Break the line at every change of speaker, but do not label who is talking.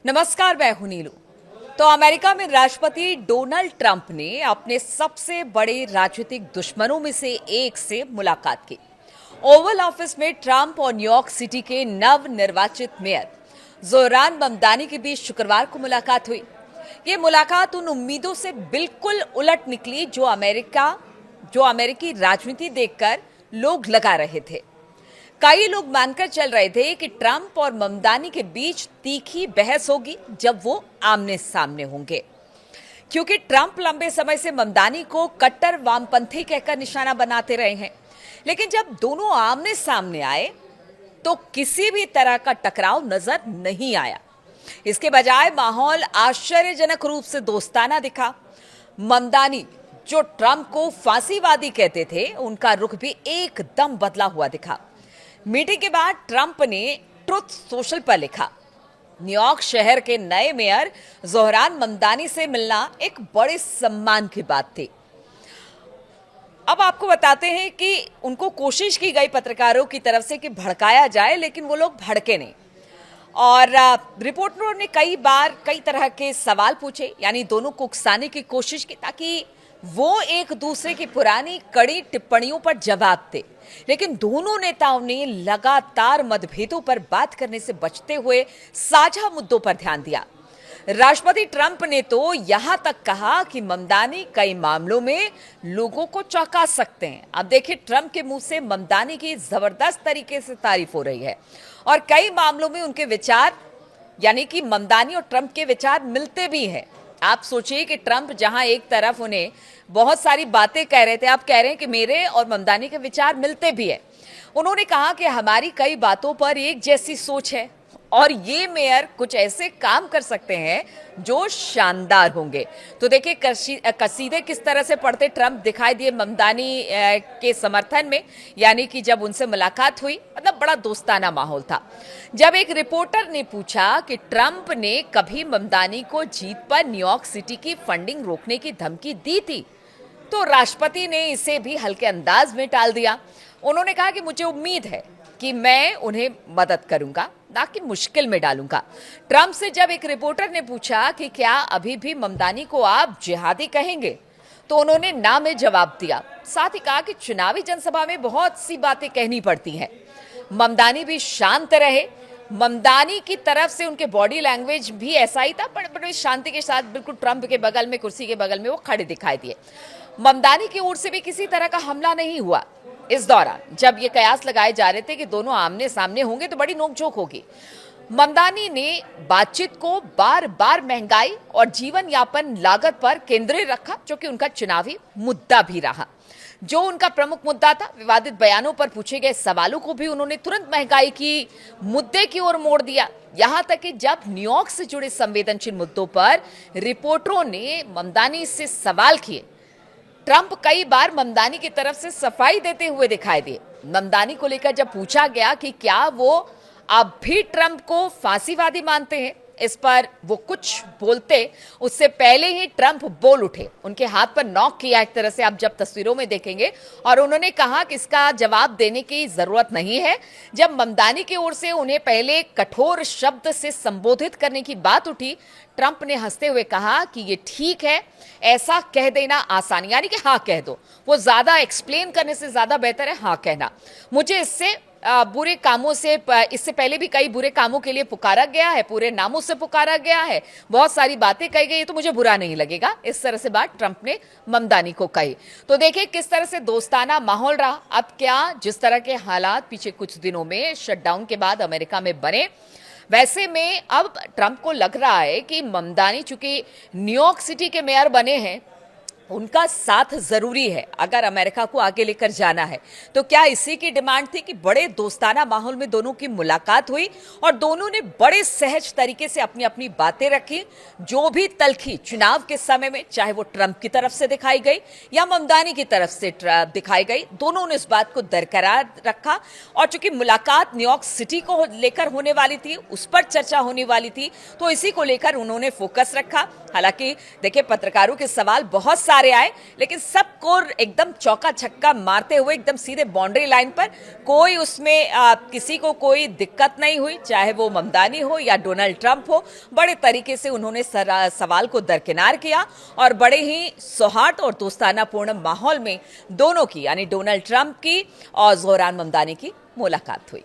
नमस्कार, मैं हूं नीलू। तो अमेरिका में राष्ट्रपति डोनाल्ड ट्रंप ने अपने सबसे बड़े राजनीतिक दुश्मनों में से एक से मुलाकात की। ओवल ऑफिस में ट्रंप और न्यूयॉर्क सिटी के नव निर्वाचित मेयर जोहरान ममदानी के बीच शुक्रवार को मुलाकात हुई। ये मुलाकात उन उम्मीदों से बिल्कुल उलट निकली जो अमेरिकी राजनीति देखकर लोग लगा रहे थे। कई लोग मानकर चल रहे थे कि ट्रंप और ममदानी के बीच तीखी बहस होगी जब वो आमने सामने होंगे, क्योंकि ट्रंप लंबे समय से ममदानी को कट्टर वामपंथी कहकर निशाना बनाते रहे हैं। लेकिन जब दोनों आमने सामने आए तो किसी भी तरह का टकराव नजर नहीं आया। इसके बजाय माहौल आश्चर्यजनक रूप से दोस्ताना दिखा। ममदानी, जो ट्रंप को फांसीवादी कहते थे, उनका रुख भी एकदम बदला हुआ दिखा। मीटिंग के बाद ट्रंप ने ट्रुथ सोशल पर लिखा, न्यूयॉर्क शहर के नए मेयर जोहरान ममदानी से मिलना एक बड़े सम्मान की बात थी। अब आपको बताते हैं कि उनको कोशिश की गई पत्रकारों की तरफ से कि भड़काया जाए, लेकिन वो लोग भड़के नहीं। और रिपोर्टरों ने कई तरह के सवाल पूछे, यानी दोनों को उकसाने की कोशिश की ताकि वो एक दूसरे की पुरानी कड़ी टिप्पणियों पर जवाब दे। लेकिन दोनों नेताओं ने लगातार मतभेदों पर बात करने से बचते हुए साझा मुद्दों पर ध्यान दिया। राष्ट्रपति ट्रंप ने तो यहां तक कहा कि ममदानी कई मामलों में लोगों को चौंका सकते हैं। अब देखिए, ट्रंप के मुंह से ममदानी की जबरदस्त तरीके से तारीफ हो रही है और कई मामलों में उनके विचार, यानी कि ममदानी और ट्रंप के विचार मिलते भी हैं। आप सोचिए कि ट्रंप जहां एक तरफ उन्हें बहुत सारी बातें कह रहे थे, आप कह रहे हैं कि मेरे और ममदानी के विचार मिलते भी हैं। उन्होंने कहा कि हमारी कई बातों पर एक जैसी सोच है और ये मेयर कुछ ऐसे काम कर सकते हैं जो शानदार होंगे। तो देखिए, कसीदे किस तरह से पढ़ते ट्रंप दिखाई दिए ममदानी के समर्थन में, यानी कि जब उनसे मुलाकात हुई, मतलब बड़ा दोस्ताना माहौल था। जब एक रिपोर्टर ने पूछा कि ट्रंप ने कभी ममदानी को जीत पर न्यूयॉर्क सिटी की फंडिंग रोकने की धमकी दी थी, तो राष्ट्रपति ने इसे भी हल्के अंदाज में टाल दिया। उन्होंने कहा कि मुझे उम्मीद है कि मैं उन्हें मदद करूंगा, ना कि मुश्किल में डालूंगा। ट्रंप से जब एक रिपोर्टर ने पूछा कि क्या अभी भी ममदानी को आप जिहादी कहेंगे, तो उन्होंने ना में जवाब दिया। साथ ही कहा कि चुनावी जनसभा में बहुत सी बातें कहनी पड़ती हैं। ममदानी भी शांत रहे। ममदानी की तरफ से उनके बॉडी लैंग्वेज भी ऐसा ही था, बड़ी शांति के साथ बिल्कुल ट्रंप के बगल में, कुर्सी के बगल में वो खड़े दिखाई दिए। ममदानी की ओर से भी किसी तरह का हमला नहीं हुआ। इस दौरान जब ये कयास लगाए जा रहे थे कि दोनों आमने सामने होंगे तो बड़ी नोकझोंक होगी, ममदानी ने बातचीत को बार बार महंगाई और जीवन यापन लागत पर केंद्रित रखा, जो कि उनका चुनावी मुद्दा भी रहा। जो उनका प्रमुख मुद्दा था, विवादित बयानों पर पूछे गए सवालों को भी उन्होंने तुरंत महंगाई की मुद्दे की ओर मोड़ दिया। यहां तक कि जब न्यूयॉर्क से जुड़े संवेदनशील मुद्दों पर रिपोर्टरों ने ममदानी से सवाल किए, ट्रंप कई बार ममदानी की तरफ से सफाई देते हुए दिखाई दिए। ममदानी को लेकर जब पूछा गया कि क्या वो अब भी ट्रंप को फांसीवादी मानते हैं, इस पर वो कुछ बोलते उससे पहले ही ट्रंप बोल उठे, उनके हाथ पर नॉक किया एक तरह से, आप जब तस्वीरों में देखेंगे। और उन्होंने कहा कि इसका जवाब देने की जरूरत नहीं है। जब ममदानी की ओर से उन्हें पहले कठोर शब्द से संबोधित करने की बात उठी, ट्रंप ने हंसते हुए कहा कि ये ठीक है, ऐसा कह देना आसान, यानी कि हाँ कह दो। वो ज्यादा एक्सप्लेन करने से ज्यादा बेहतर है हाँ कहना। मुझे इससे बुरे कामों से, इससे पहले भी कई बुरे कामों के लिए पुकारा गया है, पूरे नामों से पुकारा गया है, बहुत सारी बातें कही गई, तो मुझे बुरा नहीं लगेगा। इस तरह से बात ट्रंप ने ममदानी को कही। तो देखिए किस तरह से दोस्ताना माहौल रहा। अब क्या, जिस तरह के हालात पिछले कुछ दिनों में शटडाउन के बाद अमेरिका में बने, वैसे में अब ट्रंप को लग रहा है कि ममदानी चूंकि न्यूयॉर्क सिटी के मेयर बने हैं, उनका साथ जरूरी है अगर अमेरिका को आगे लेकर जाना है। तो क्या इसी की डिमांड थी कि बड़े दोस्ताना माहौल में दोनों की मुलाकात हुई और दोनों ने बड़े सहज तरीके से अपनी अपनी बातें रखी। जो भी तलखी चुनाव के समय में, चाहे वो ट्रंप की तरफ से दिखाई गई या ममदानी की तरफ से दिखाई गई, दोनों ने इस बात को बरकरार रखा। और चूंकि मुलाकात न्यूयॉर्क सिटी को लेकर होने वाली थी, उस पर चर्चा होने वाली थी, तो इसी को लेकर उन्होंने फोकस रखा। हालांकि देखिए, पत्रकारों के सवाल बहुत सारे आए, लेकिन सबको एकदम चौका छक्का मारते हुए एकदम सीधे बाउंड्री लाइन पर, कोई उसमें किसी को कोई दिक्कत नहीं हुई, चाहे वो ममदानी हो या डोनाल्ड ट्रंप हो। बड़े तरीके से उन्होंने सवाल को दरकिनार किया और बड़े ही सौहार्द और दोस्ताना पूर्ण माहौल में दोनों की, यानी डोनाल्ड ट्रंप की और जोहरान ममदानी की मुलाकात हुई।